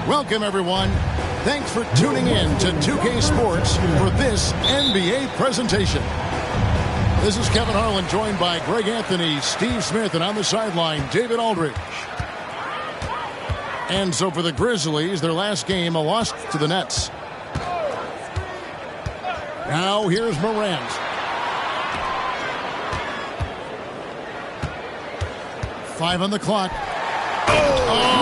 Welcome, everyone. Thanks for tuning in to 2K Sports for this NBA presentation. This is Kevin Harlan, joined by Greg Anthony, Steve Smith, and on the sideline, David Aldridge. And so for the Grizzlies, their last game, a loss to the Nets. Now here's Morant. Five on the clock. Oh!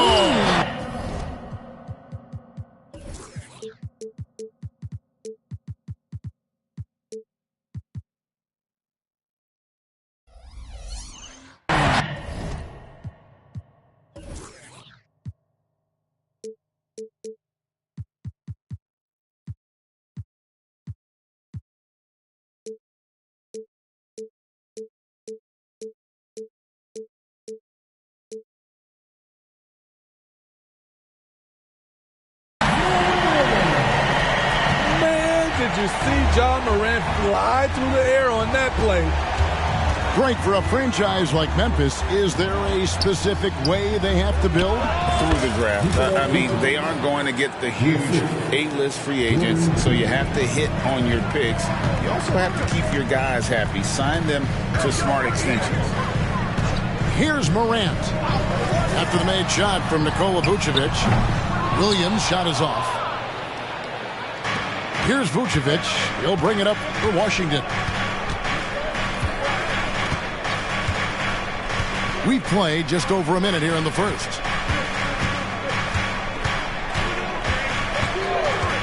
Did you see Ja Morant fly through the air on that play? Great for a franchise like Memphis. Is there a specific way they have to build? Through the draft. I mean, they aren't going to get the huge A-list free agents, so you have to hit on your picks. You also have to keep your guys happy. Sign them to smart extensions. Here's Morant. After the made shot from Nikola Vucevic, Williams' shot is off. Here's Vucevic. He'll bring it up for Washington. We've played just over a minute here in the first.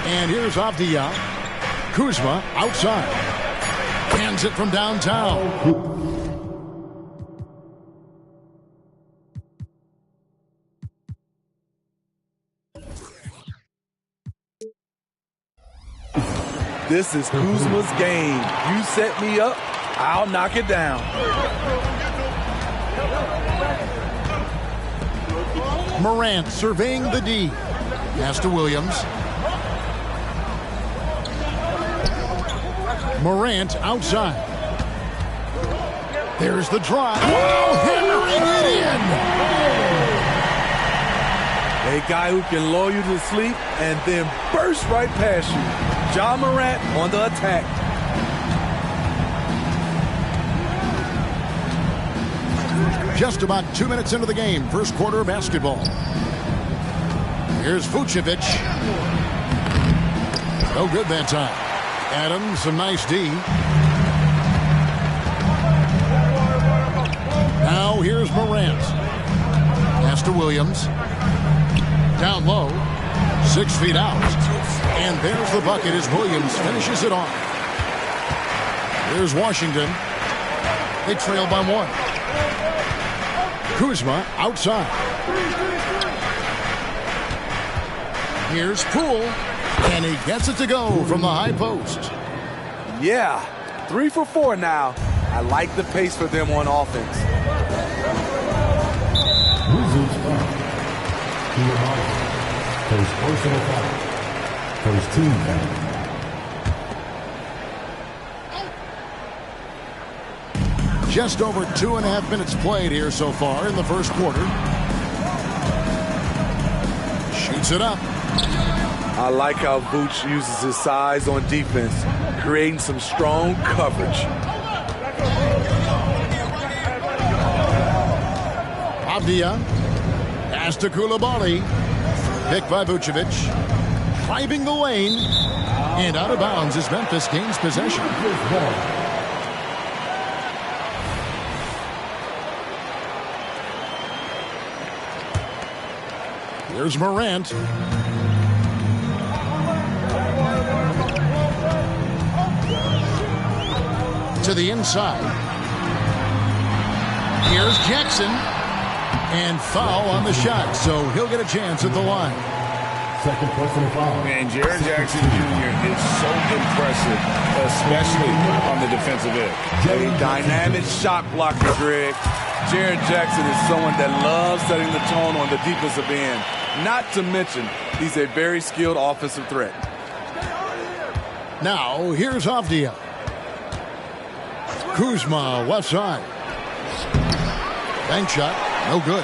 And here's Avdia. Kuzma outside. Hands it from downtown. This is Kuzma's game. You set me up, I'll knock it down. Morant surveying the D. Pass to Williams. Morant outside. There's the drive. Oh, hammering it in. A guy who can lull you to sleep and then burst right past you. Ja Morant on the attack. Just about 2 minutes into the game, first quarter of basketball. Here's Vucevic. No good that time. Adams, some nice D. Now here's Morant. Pass to Williams. Down low. 6 feet out. And there's the bucket as Williams finishes it off. Here's Washington. They trail by 1. Kuzma outside. Here's Poole. And he gets it to go from the high post. Yeah, 3 for 4 now. I like the pace for them on offense. First personal foul. First team foul. Just over 2.5 minutes played here so far in the first quarter. Shoots it up. I like how Vooch uses his size on defense, creating some strong coverage. Avdia. Pass to Koulibaly. Picked by Vucevic. Driving the lane. And out of bounds as Memphis gains possession. Here's Morant. To the inside. Here's Jackson. And foul on the shot, so he'll get a chance at the line. Second personal foul. And Jared Jackson Jr. is so impressive, especially on the defensive end. A dynamic shot blocker, Greg. Jared Jackson is someone that loves setting the tone on the defensive end. Not to mention, he's a very skilled offensive threat. Now, here's Avdia. Kuzma, left side. Bank shot, no good.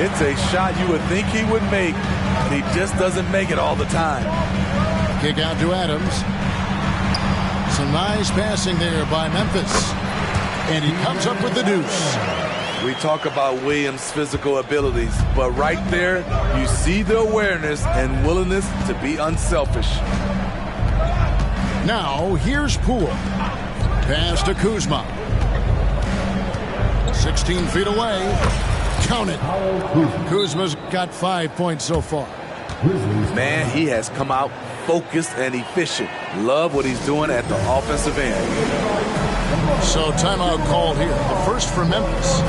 It's a shot you would think he would make, He just doesn't make it all the time. Kick out to Adams. Some nice passing there by Memphis. And he comes up with the deuce. We talk about Williams' physical abilities, but right there, you see the awareness and willingness to be unselfish. Now, here's Poole. Pass to Kuzma. 16 feet away. Count it. Kuzma's got 5 points so far. Man, he has come out focused and efficient. Love what he's doing at the offensive end. So timeout called here. The first for Memphis.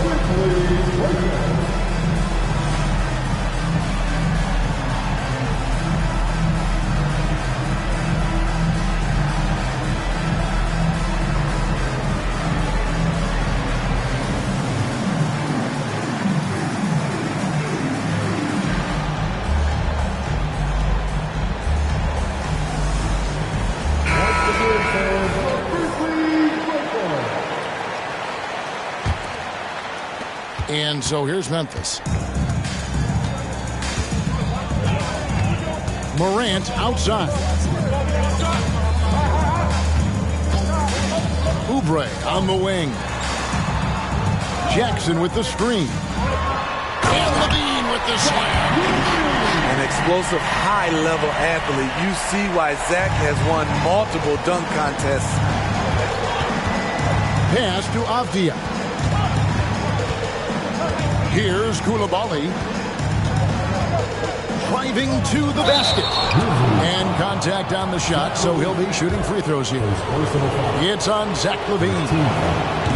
And so here's Memphis. Morant outside. Oubre on the wing. Jackson with the screen. And Levine with the slam. An explosive, high-level athlete. You see why Zach has won multiple dunk contests. Pass to Avdia. Here's Koulibaly. Driving to the basket. And contact on the shot, so he'll be shooting free throws here. It's on Zach LaVine.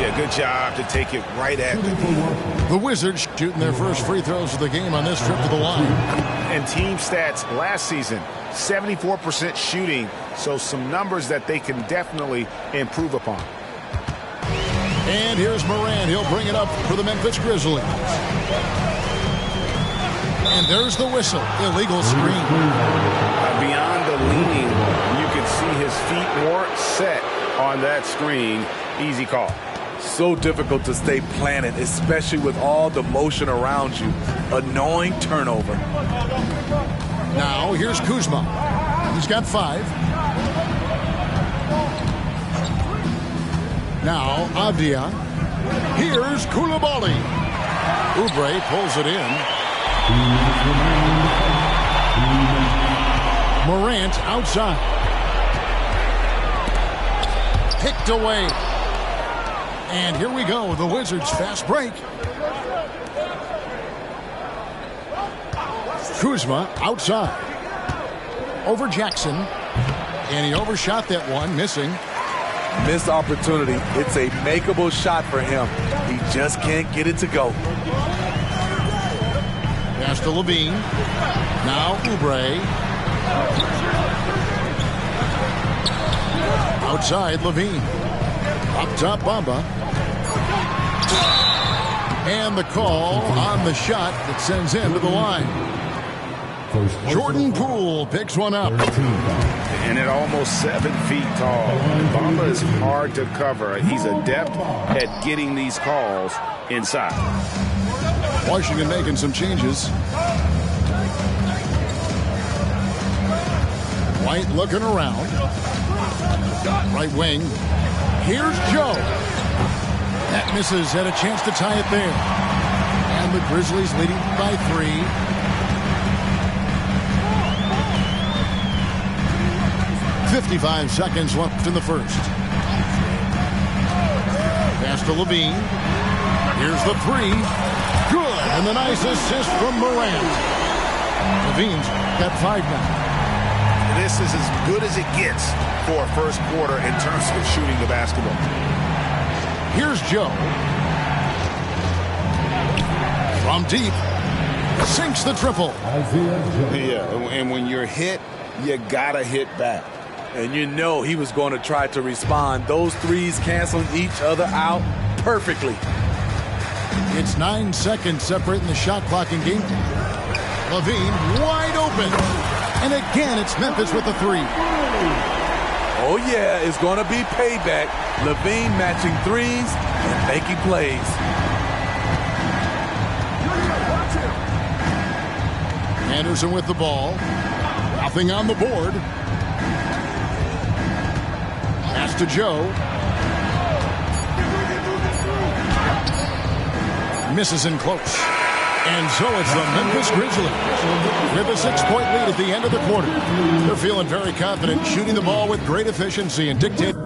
Yeah, good job to take it right at the The Wizards shooting their first free throws of the game on this trip to the line. And team stats last season, 74% shooting, so some numbers that they can definitely improve upon. And here's Morant. He'll bring it up for the Memphis Grizzlies. And there's the whistle. Illegal screen. Beyond the leaning, you can see his feet weren't set on that screen. Easy call. So difficult to stay planted, especially with all the motion around you. Annoying turnover. Now here's Kuzma. He's got 5. Now Avdia. Here's Koulibaly. Oubre pulls it in. Morant outside. Picked away. And here we go. The Wizards fast break. Kuzma outside. Over Jackson. And he overshot that one, missing. Missed opportunity. It's a makeable shot for him. He just can't get it to go. Pass to Levine. Now Oubre. Outside Levine. Up top Bamba. And the call on the shot that sends him to the line. Jordan Poole picks one up. And at almost 7 feet tall, Bamba is hard to cover. He's adept at getting these calls inside. Washington making some changes. White looking around. Right wing. Here's Joe. That misses. Had a chance to tie it there. And the Grizzlies leading by 3. 55 seconds left in the first. Pass to Levine. Here's the 3. Good. And the nice assist from Morant. Levine's got 5 now. This is as good as it gets for a first quarter in terms of shooting the basketball. Here's Joe. From deep. Sinks the triple. Yeah, and when you're hit, you gotta hit back. And you know he was going to try to respond. Those threes canceling each other out perfectly. It's 9 seconds separating the shot clock and game time. Levine wide open. And again, it's Memphis with the 3. Oh, yeah, it's going to be payback. Levine matching threes and making plays. Anderson with the ball. Nothing on the board. Pass to Joe. Misses in close. And so it's the Memphis Grizzlies with a 6-point lead at the end of the quarter. They're feeling very confident, shooting the ball with great efficiency and dictating.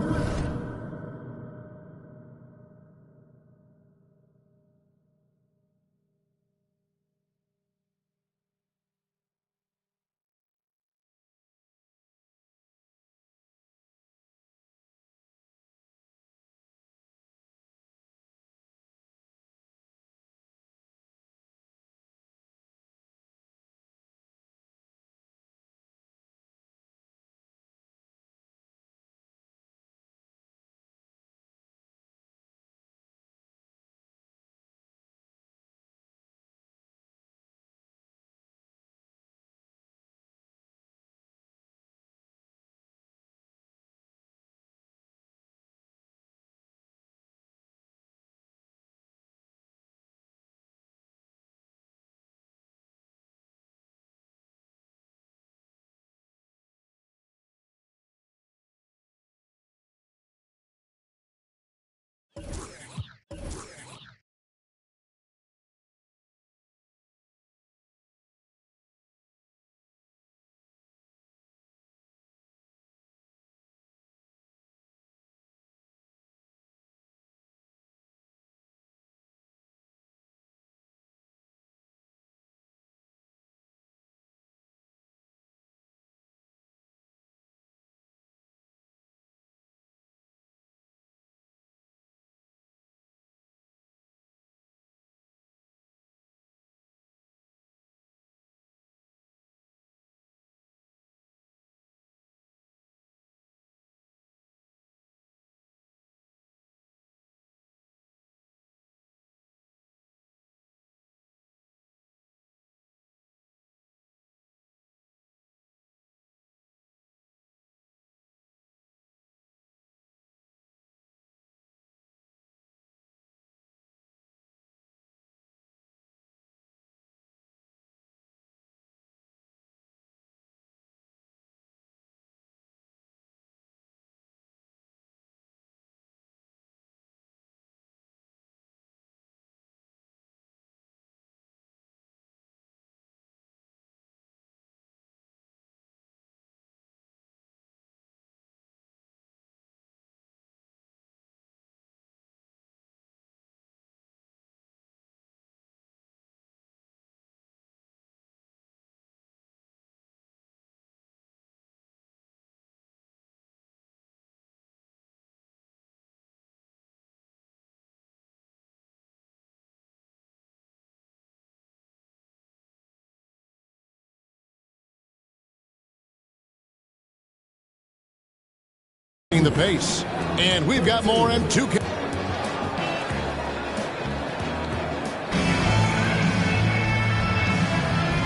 The pace, and we've got more M2K.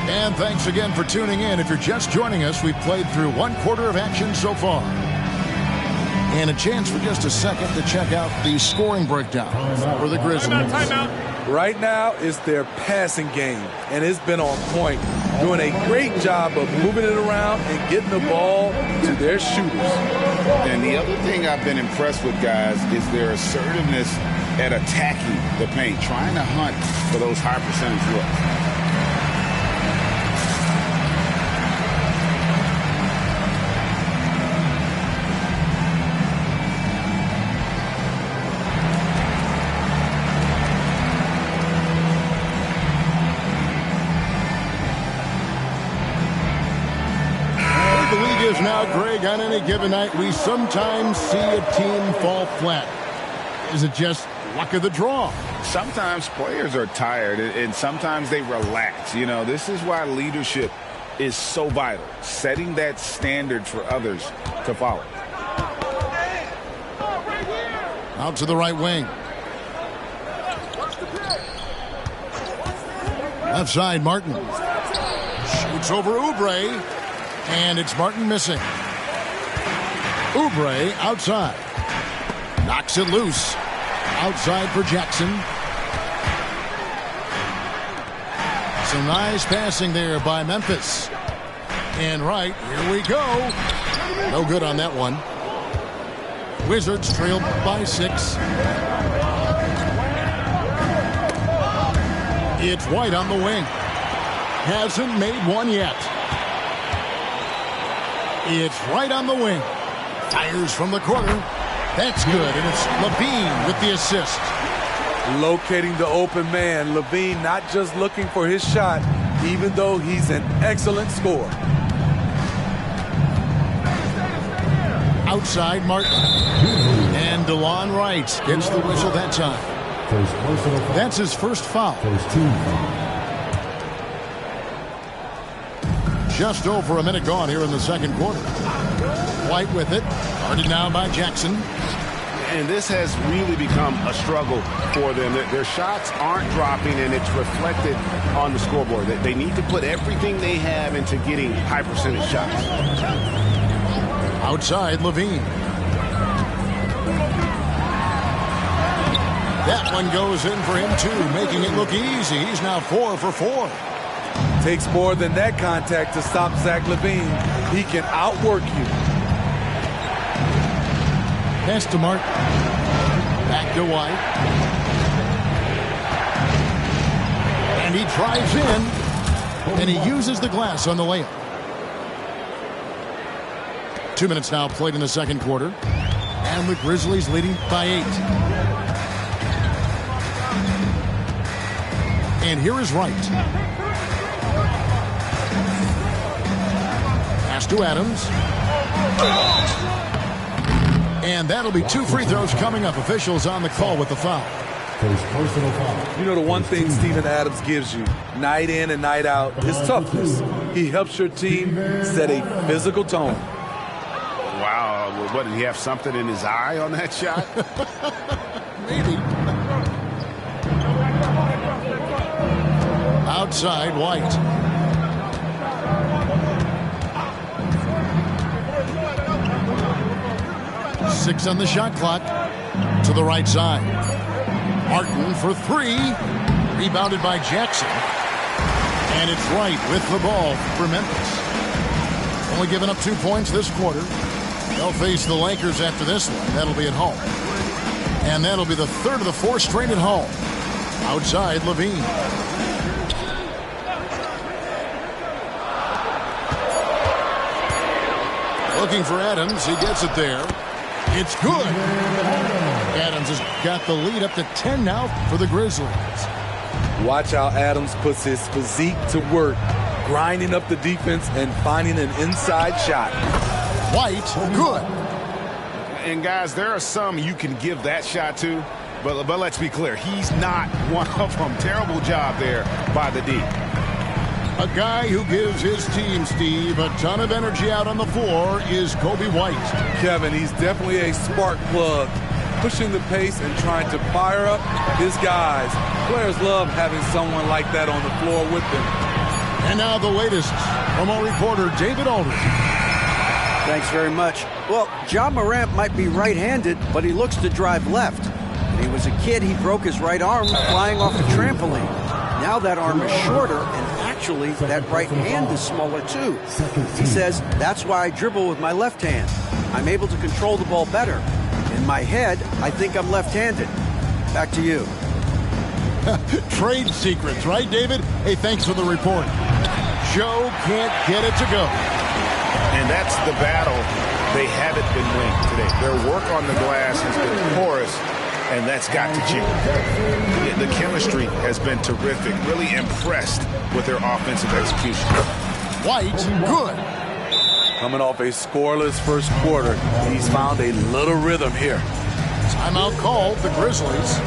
And thanks again for tuning in. If you're just joining us, we've played through 1/4 of action so far. And a chance for just a second to check out the scoring breakdown for the Grizzlies. Right now, it's their passing game, and it's been on point, doing a great job of moving it around and getting the ball to their shooters. And the other thing I've been impressed with, guys, is their assertiveness at attacking the paint, trying to hunt for those high percentage looks. Now, Greg, on any given night, we sometimes see a team fall flat. Is it just luck of the draw? Sometimes players are tired, and sometimes they relax. You know, this is why leadership is so vital, setting that standard for others to follow. Out to the right wing. Left side, Martin. Shoots over Oubre. And it's Martin missing. Oubre outside. Knocks it loose. Outside for Jackson. Some nice passing there by Memphis. And right, here we go. No good on that one. Wizards trailed by 6. It's White on the wing. Hasn't made one yet. It's right on the wing. Fires from the corner. That's good, and it's Levine with the assist. Locating the open man. Levine not just looking for his shot, even though he's an excellent scorer. Outside Martin. And DeLon Wright gets the whistle that time. That's his first foul. Just over a minute gone here in the second quarter. White with it. Guarded now by Jackson. And this has really become a struggle for them. Their shots aren't dropping, and it's reflected on the scoreboard. They need to put everything they have into getting high percentage shots. Outside Levine. That one goes in for him too, making it look easy. He's now 4 for 4. Takes more than that contact to stop Zach LaVine. He can outwork you. Pass to Martin. Back to White. And he drives in. And he uses the glass on the layup. 2 minutes now played in the second quarter. And the Grizzlies leading by 8. And here is Wright. Pass to Adams. And that'll be 2 free throws coming up. Officials on the call with the foul. You know, the one thing Steven Adams gives you, night in and night out, is toughness. He helps your team set a physical tone. Wow, what, did he have something in his eye on that shot? Maybe. Outside White. Six on the shot clock. To the right side. Martin for 3. Rebounded by Jackson. And it's Wright with the ball for Memphis. Only giving up 2 points this quarter. They'll face the Lakers after this one. That'll be at home. And that'll be the 3rd of the 4 straight at home. Outside Levine. Looking for Adams. He gets it there. It's good. Adams has got the lead up to 10 now for the Grizzlies. Watch how Adams puts his physique to work, grinding up the defense and finding an inside shot. White, good. And guys, there are some you can give that shot to, but let's be clear, he's not one of them. Terrible job there by the D. A guy who gives his team, Steve, a ton of energy out on the floor is Kobe White. Kevin, he's definitely a spark plug, pushing the pace and trying to fire up his guys. Players love having someone like that on the floor with them. And now the latest from our reporter, David Aldridge. Thanks very much. Well, Ja Morant might be right-handed, but he looks to drive left. When he was a kid, he broke his right arm flying off a trampoline. Now that arm is shorter, and actually that right hand is smaller too. He says, that's why I dribble with my left hand. I'm able to control the ball better. In my head, I think I'm left-handed. Back to you. Trade secrets, right, David? Hey, thanks for the report. Joe can't get it to go. And that's the battle they haven't been winning today. Their work on the glass has been porous, and that's got to change. The chemistry has been terrific. Really impressed with their offensive execution. White, good. Coming off a scoreless first quarter, he's found a little rhythm here. Timeout called, the Grizzlies.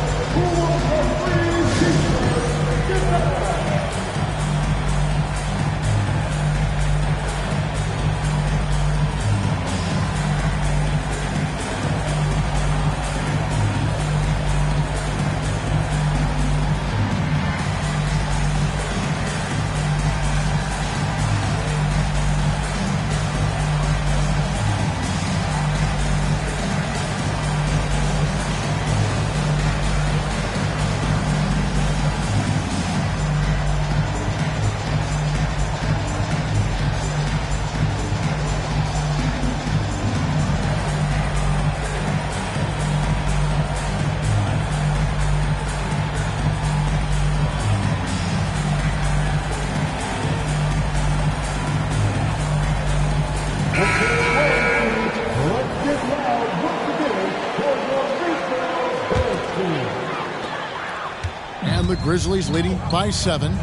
Grizzlies leading by 7.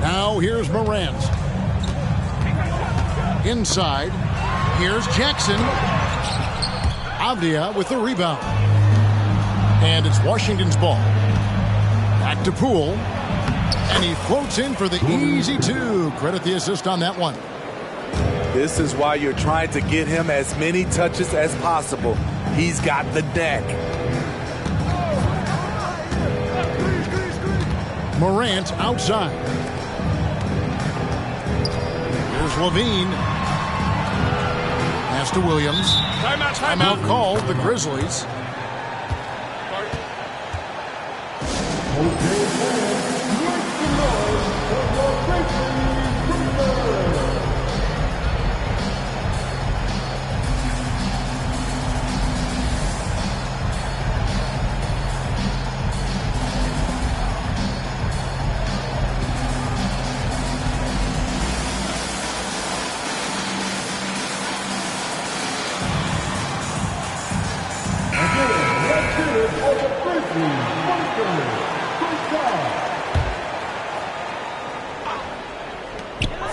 Now here's Morant. Inside. Here's Jackson. Avdia with the rebound. And it's Washington's ball. Back to Poole. And he floats in for the easy 2. Credit the assist on that one. This is why you're trying to get him as many touches as possible. He's got the neck. Morant outside. Here's Levine. Pass to Williams. Timeout called, the Grizzlies.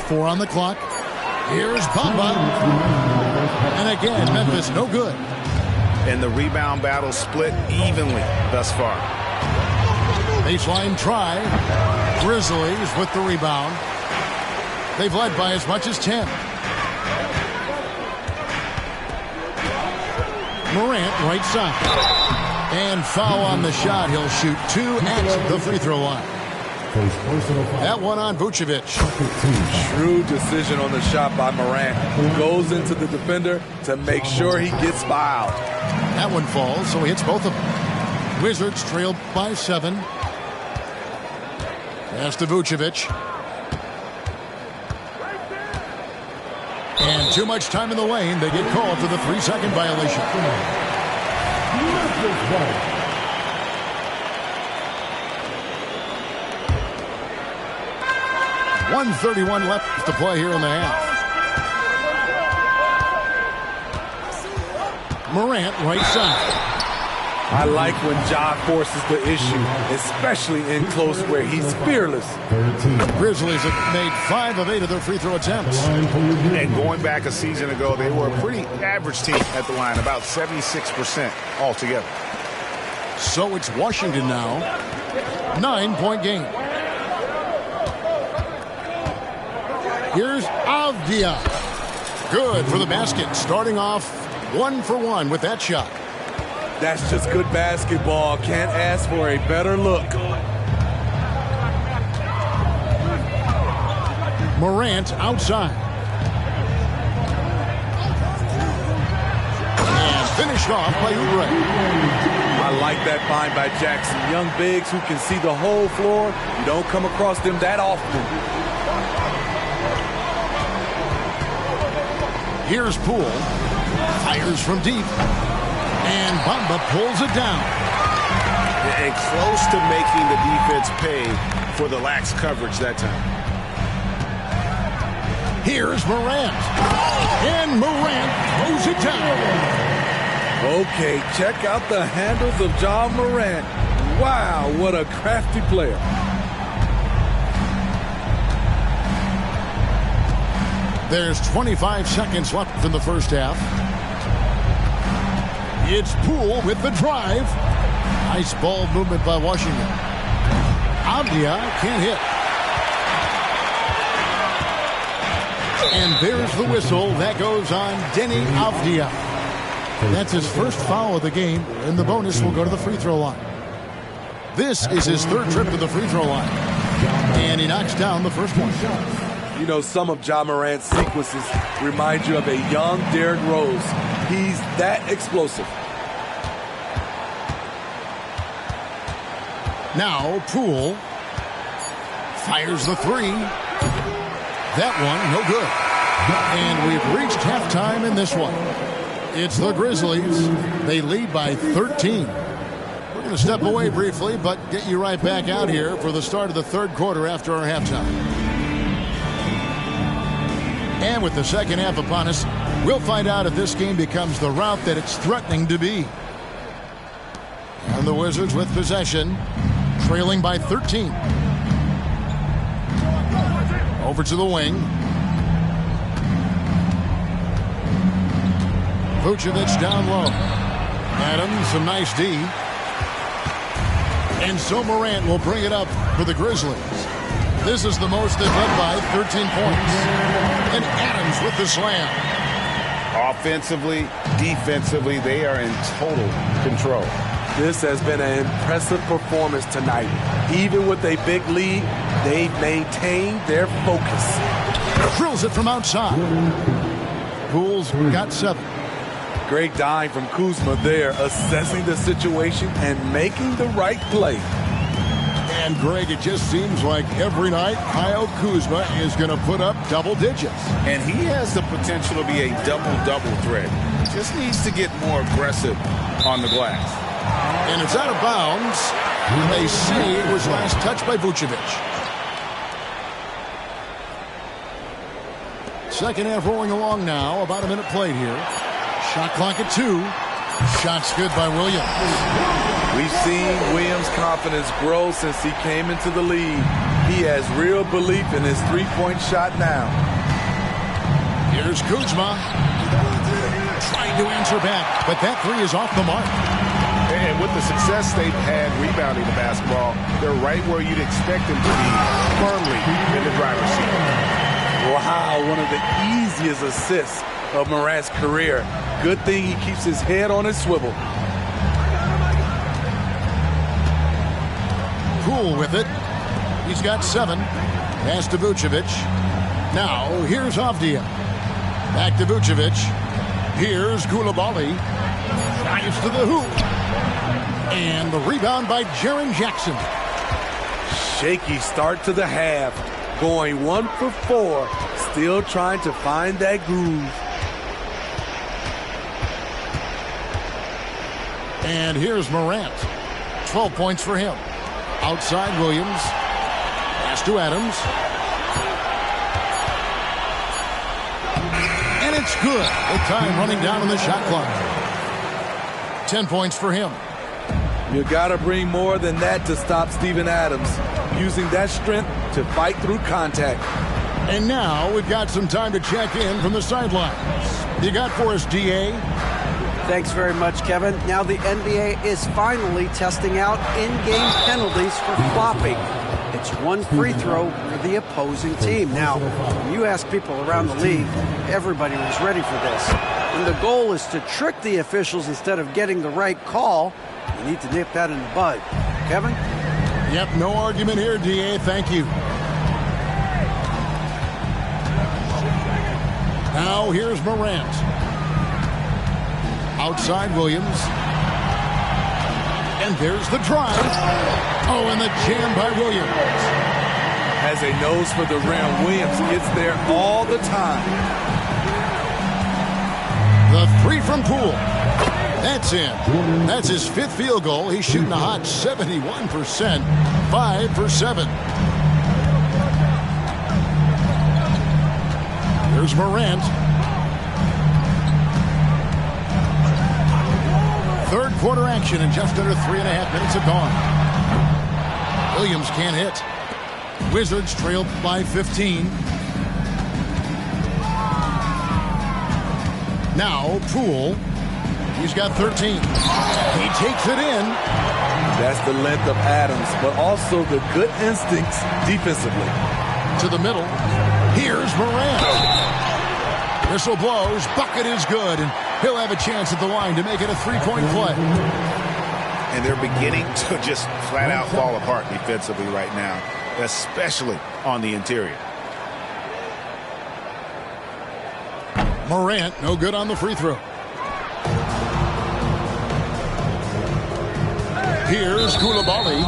Four on the clock. Here's Bamba. And again, Memphis no good. And the rebound battle split evenly thus far. Baseline try. Grizzlies with the rebound. They've led by as much as 10. Morant right side. And foul on the shot. He'll shoot 2 at the free throw line. That one on Vucevic. Shrewd decision on the shot by Morant. Goes into the defender to make sure he gets fouled. That one falls, so he hits both of them. Wizards trail by 7. Pass to Vucevic. And too much time in the lane. They get called for the 3-second violation. 1:31 left to play here in the half. Morant right side. I like when Ja forces the issue, especially in close where he's fearless. Grizzlies have made 5 of 8 of their free throw attempts. And going back a season ago, they were a pretty average team at the line, about 76% altogether. So it's Washington now. 9-point game. Here's Avdia. Good for the basket. Starting off 1 for 1 with that shot. That's just good basketball. Can't ask for a better look. Morant outside. And finished off by Oubre. I like that find by Jackson. Young bigs who can see the whole floor. You don't come across them that often. Here's Poole. Fires from deep. And Bamba pulls it down. And close to making the defense pay for the lax coverage that time. Here's Morant. And Morant throws it down. Okay, check out the handles of Ja Morant. Wow, what a crafty player. There's 25 seconds left in the first half. It's Poole with the drive. Nice ball movement by Washington. Avdia can't hit. And there's the whistle. That goes on Denny Avdia. That's his first foul of the game, and the bonus will go to the free throw line. This is his 3rd trip to the free throw line. And he knocks down the first one. You know, some of Ja Morant's sequences remind you of a young Derrick Rose. He's that explosive. Now Poole fires the 3. That one, no good. And we've reached halftime in this one. It's the Grizzlies. They lead by 13. We're going to step away briefly, but get you right back out here for the start of the 3rd quarter after our halftime. And with the second half upon us, we'll find out if this game becomes the route that it's threatening to be. And the Wizards with possession, trailing by 13. Over to the wing. Vucevic down low. Adams, some nice D. And so Morant will bring it up for the Grizzlies. This is the most they've led by, 13 points. And Adams with the slam. Offensively, defensively, they are in total control. This has been an impressive performance tonight. Even with a big lead, they've maintained their focus. Drills it from outside. Poole's got 7. Great dive from Kuzma there, assessing the situation and making the right play. And, Greg, it just seems like every night Kyle Kuzma is going to put up double digits. And he has the potential to be a double-double threat. Just needs to get more aggressive on the glass. And it's out of bounds. And they say it was last touched by Vucevic. Second half rolling along now. About a minute played here. Shot clock at 2. Shots good by Williams. We've seen Williams' confidence grow since he came into the league. He has real belief in his three-point shot now. Here's Kuzma. Trying to answer back, but that 3 is off the mark. And with the success they've had rebounding the basketball, they're right where you'd expect them to be, firmly in the driver's seat. Wow, one of the easiest assists of Morant's career. Good thing he keeps his head on his swivel. Poole with it. He's got 7. Pass to Vucevic. Now, here's Avdia. Back to Vucevic. Here's Koulibaly. Drives to the hoop. And the rebound by Jaren Jackson. Shaky start to the half. Going 1 for 4. Still trying to find that groove. And here's Morant. 12 points for him. Outside Williams. Pass to Adams. And it's good. With time running down on the shot clock. 10 points for him. You got to bring more than that to stop Steven Adams. Using that strength to fight through contact. And now we've got some time to check in from the sidelines. You got for us, D.A.? Thanks very much, Kevin. Now the NBA is finally testing out in-game penalties for flopping. It's 1 free throw for the opposing team. Now, when you ask people around the league, everybody was ready for this. And the goal is to trick the officials instead of getting the right call. You need to nip that in the bud. Kevin? Yep, no argument here, D.A. Thank you. Now here's Morant. Outside Williams. And there's the drive. Oh, and the jam by Williams. Has a nose for the rim. Williams gets there all the time. The 3 from Poole. That's in. That's his 5th field goal. He's shooting a hot 71%. 5 for 7. Here's Morant. Third quarter action in just under 3.5 minutes have gone. Williams can't hit. Wizards trailed by 15. Now Poole. He's got 13. He takes it in. That's the length of Adams, but also the good instincts defensively. To the middle. Here's Morant. Whistle blows. Bucket is good, and he'll have a chance at the line to make it a 3-point play. And they're beginning to just flat out fall apart defensively right now, especially on the interior. Morant, no good on the free throw. Here's Koulibaly,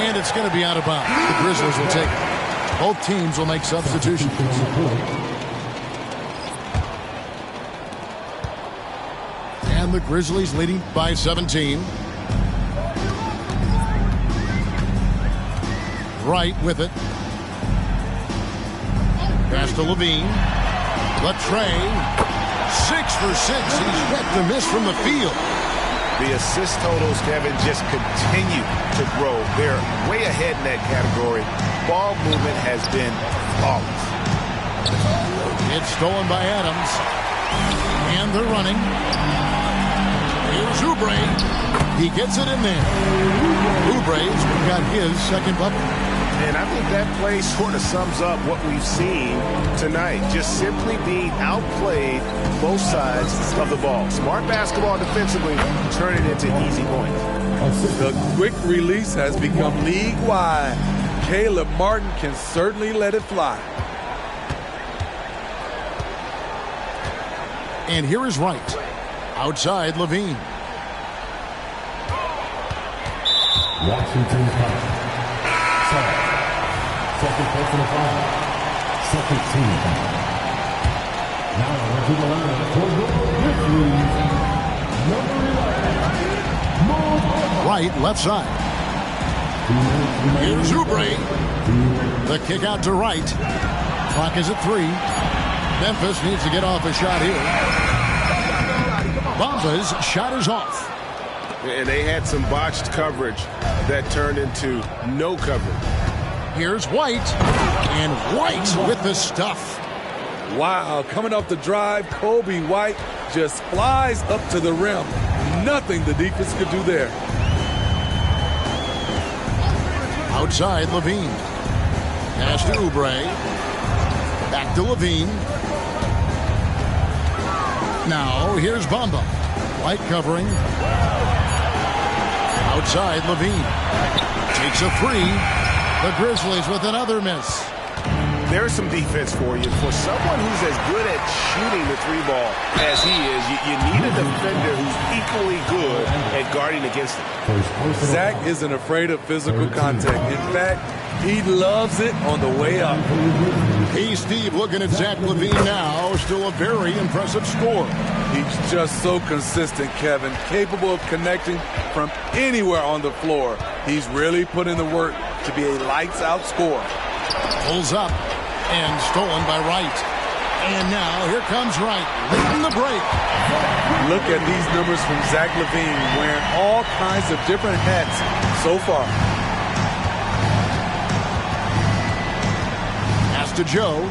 and it's going to be out of bounds. The Grizzlies will take it. Both teams will make substitutions. And the Grizzlies leading by 17. Wright with it. Pass to Levine. Latrey. 6 for 6. He's yet to miss from the field. The assist totals, Kevin, just continue to grow. They're way ahead in that category. Ball movement has been flawless. It's stolen by Adams. And they're running. Here's Oubre. He gets it in there. Oubre's got his second bucket. And I think that play sort of sums up what we've seen tonight. Just simply being outplayed both sides of the ball. Smart basketball defensively, turn it into easy points. The quick release has become league-wide. Caleb Martin can certainly let it fly. And here is Wright. Outside, Levine. Washington foul. Second personal foul. Second team foul. Now to the line for the Grizzlies. Number 11. Wright, left side. Here's Oubre. The kick out to Wright. Clock is at 3. Memphis needs to get off a shot here. Bamba's shot is off. And they had some botched coverage that turned into no coverage. Here's White. And White with the stuff. Wow, coming off the drive, Kobe White just flies up to the rim. Nothing the defense could do there. Outside, Levine. Pass to Oubre. Back to Levine. Now, here's Bamba. White covering. Outside, Levine. Takes a 3. The Grizzlies with another miss. There's some defense for you. For someone who's as good at shooting the 3-ball as he is, you need a defender who's equally good at guarding against him. Zach isn't afraid of physical contact. In fact, he loves it on the way up. Hey, Steve, looking at Zach Levine now. Still a very impressive score. He's just so consistent, Kevin. Capable of connecting from anywhere on the floor. He's really put in the work to be a lights-out scorer. Pulls up and stolen by Wright. And now here comes Wright leading the break. Look at these numbers from Zach Levine, wearing all kinds of different hats so far. Pass to Joe.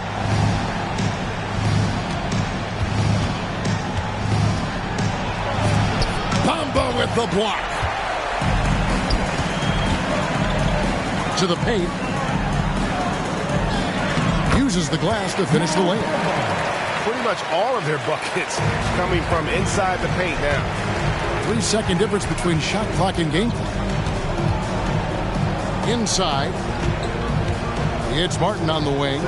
Bamba with the block. To the paint. Uses the glass to finish the layup. Pretty much all of their buckets coming from inside the paint now. 3-second difference between shot clock and game clock. Inside. It's Martin on the wing.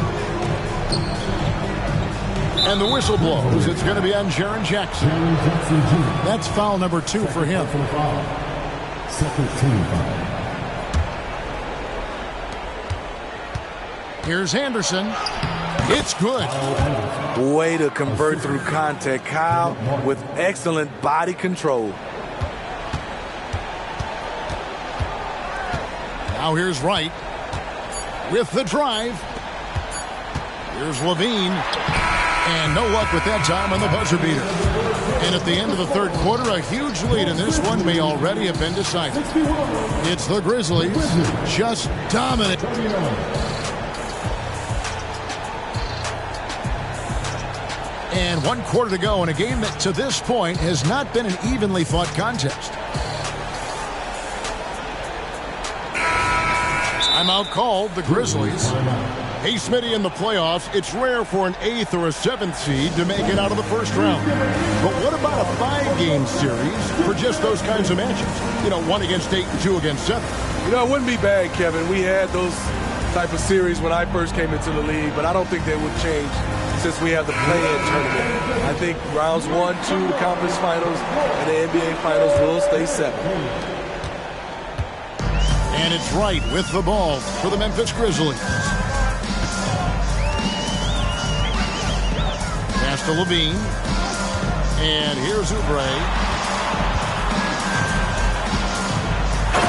And the whistle blows. It's going to be on Jaren Jackson. That's foul number 2 for him. Second team foul. Here's Anderson. It's good. Way to convert through contact, Kyle, with excellent body control. Now here's Wright with the drive. Here's Levine. And no luck with that time on the buzzer beater. And at the end of the third quarter, a huge lead in this one may already have been decided. It's the Grizzlies just dominant. And 1 quarter to go in a game that to this point has not been an evenly fought contest. Timeout called, the Grizzlies. Hey, Smitty, in the playoffs, it's rare for an 8th or a 7th seed to make it out of the first round. But what about a 5-game series for just those kinds of matches? You know, 1 against 8 and 2 against 7. You know, it wouldn't be bad, Kevin. We had those type of series when I first came into the league, but I don't think they would change since we have the play-in tournament. I think rounds 1, 2, the conference finals, and the NBA finals will stay 7. And it's Wright with the ball for the Memphis Grizzlies. Pass to Levine. And here's Oubre.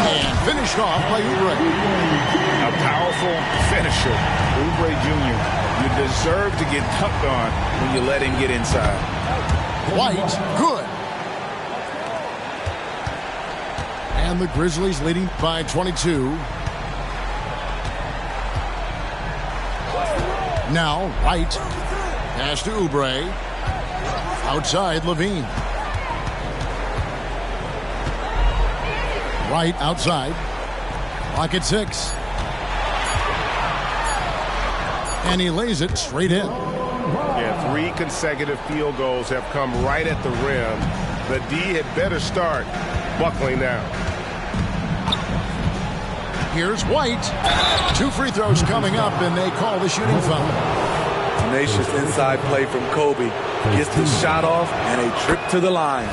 And finished off by Oubre. A powerful finisher. Oubre Jr. You deserve to get dunked on when you let him get inside. White, good. And the Grizzlies leading by 22. Now, Wright. Pass to Oubre. Outside, Levine. Wright outside. Clock at 6. And he lays it straight in. Yeah, 3 consecutive field goals have come right at the rim. The D had better start buckling down. Here's White. 2 free throws coming up, and they call the shooting foul. Tenacious inside play from Kobe. Gets the shot off and a trip to the line.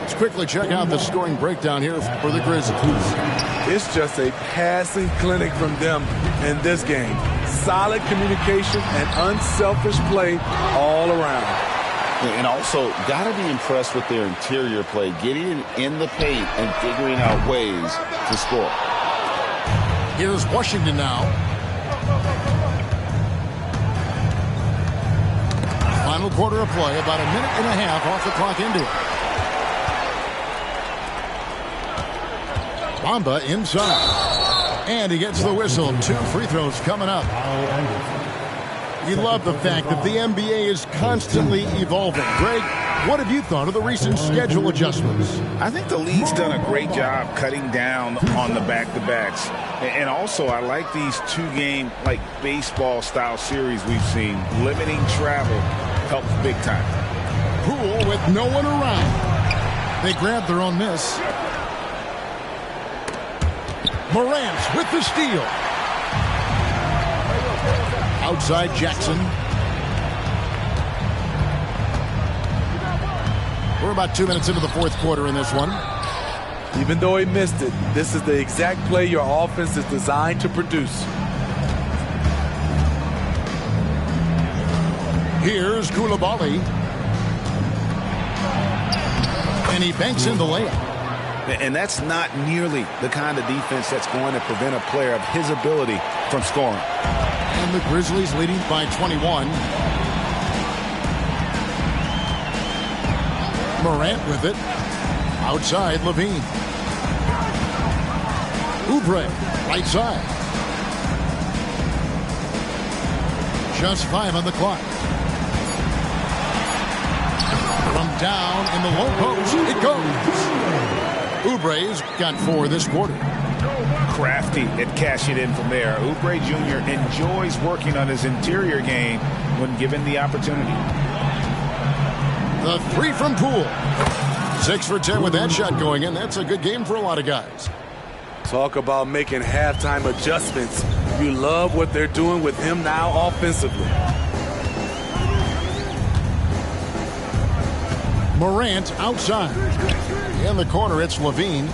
Let's quickly check out the scoring breakdown here for the Grizzlies. It's just a passing clinic from them in this game. Solid communication and unselfish play all around. And also, got to be impressed with their interior play, getting in the paint and figuring out ways to score. Here's Washington now. Final quarter of play, about a minute and a half off the clock into it. Bamba inside. And he gets the whistle. 2 free throws coming up. You love the fact that the NBA is constantly evolving. Greg, what have you thought of the recent schedule adjustments? I think the league's done a great job cutting down on the back-to-backs. And also, I like these 2-game, like baseball-style series we've seen. Limiting travel helps big time. Poole with no one around. They grab their own miss. Morant with the steal. Outside Jackson. We're about 2 minutes into the fourth quarter in this one. Even though he missed it, this is the exact play your offense is designed to produce. Here's Koulibaly. And he banks in the layup. And that's not nearly the kind of defense that's going to prevent a player of his ability from scoring. And the Grizzlies leading by 21. Morant with it. Outside, Levine. Oubre, right side. Just 5 on the clock. From down in the low post, it goes. Oubre's got 4 this quarter. Crafty at cashing it in from there. Oubre Jr. enjoys working on his interior game when given the opportunity. The 3 from Poole. 6 for 10 with that shot going in. That's a good game for a lot of guys. Talk about making halftime adjustments. You love what they're doing with him now offensively. Morant outside. In the corner, it's Levine.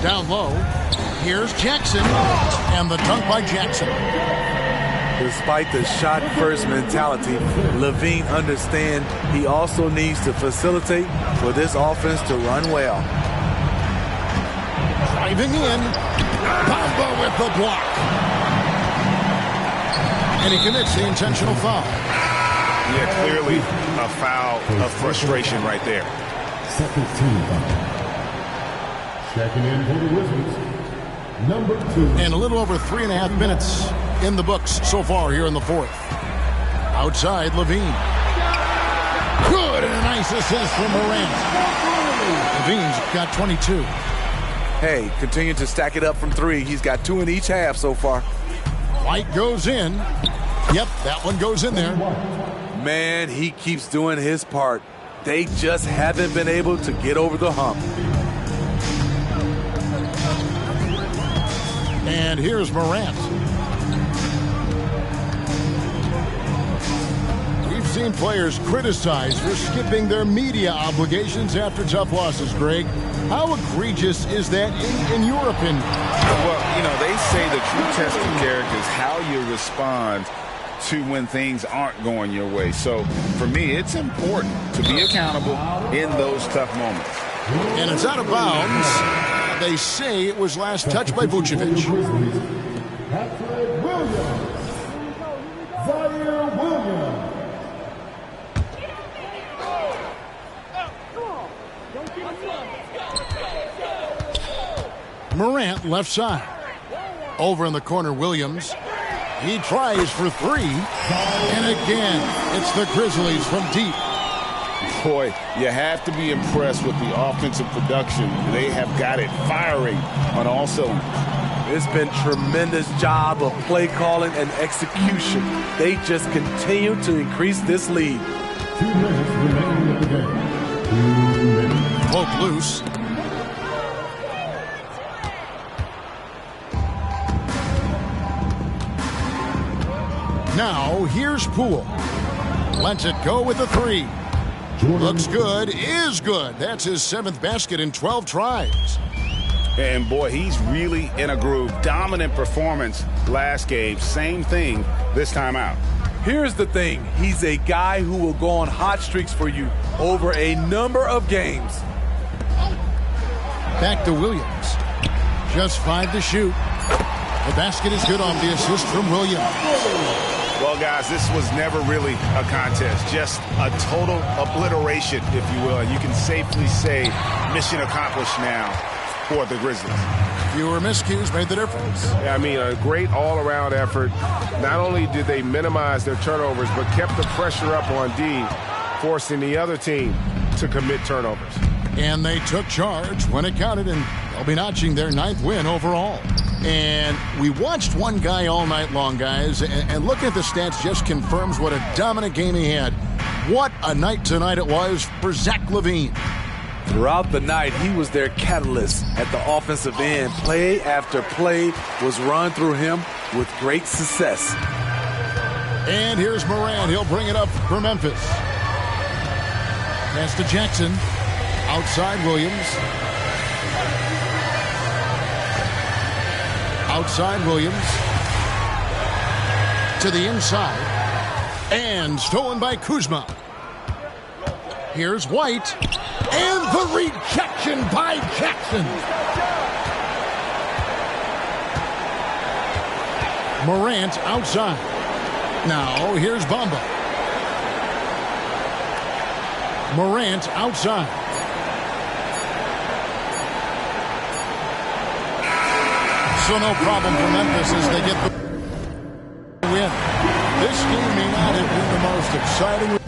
Down low. Here's Jackson. And the dunk by Jackson. Despite the shot-first mentality, Levine understands he also needs to facilitate for this offense to run well. Driving in. Bamba with the block. And he commits the intentional foul. Yeah, clearly a foul of frustration right there. Second team foul. Checking in for the Wizards, number 2. And a little over 3.5 minutes in the books so far here in the fourth. Outside, Levine. Good, and a nice assist from Morant. Levine's got 22. Hey, continue to stack it up from 3. He's got 2 in each half so far. White goes in. Yep, that one goes in there. Man, he keeps doing his part. They just haven't been able to get over the hump. And here's Morant. We've seen players criticized for skipping their media obligations after tough losses, Greg. How egregious is that in your opinion? Well, you know, they say the true test of character is how you respond to when things aren't going your way. So, for me, it's important to be accountable in those tough moments. And it's out of bounds. They say it was last touched by Vucevic. Patrick Williams. Zaire Williams. Morant left side. Over in the corner, Williams. He tries for three. And again, it's the Grizzlies from deep. Boy, you have to be impressed with the offensive production. They have got it firing on all cylinders. It's been tremendous job of play calling and execution. They just continue to increase this lead. 2 minutes remaining in the game. 2 minutes. Poke loose. Now, here's Poole. Lets it go with a three. Looks good, is good. That's his 7th basket in 12 tries. And boy, he's really in a groove. Dominant performance last game. Same thing this time out. Here's the thing. He's a guy who will go on hot streaks for you over a number of games. Back to Williams. Just 5 to shoot. The basket is good on the assist from Williams. Well, guys, this was never really a contest. Just a total obliteration, if you will. And you can safely say mission accomplished now for the Grizzlies. Fewer miscues made the difference. I mean, a great all-around effort. Not only did they minimize their turnovers, but kept the pressure up on D, forcing the other team to commit turnovers. And they took charge when it counted, and they'll be notching their 9th win overall. And we watched one guy all night long, guys, and looking at the stats just confirms what a dominant game he had. What a night tonight it was for Zach LaVine. Throughout the night, he was their catalyst at the offensive end. Play after play was run through him with great success. And here's Morant. He'll bring it up for Memphis. Pass to Jackson. Outside Williams. Outside Williams. To the inside. And stolen by Kuzma. Here's White. And the rejection by Jackson. Morant outside. Now here's Bamba. Morant outside. So no problem for Memphis as they get the win. This game may not have been the most exciting.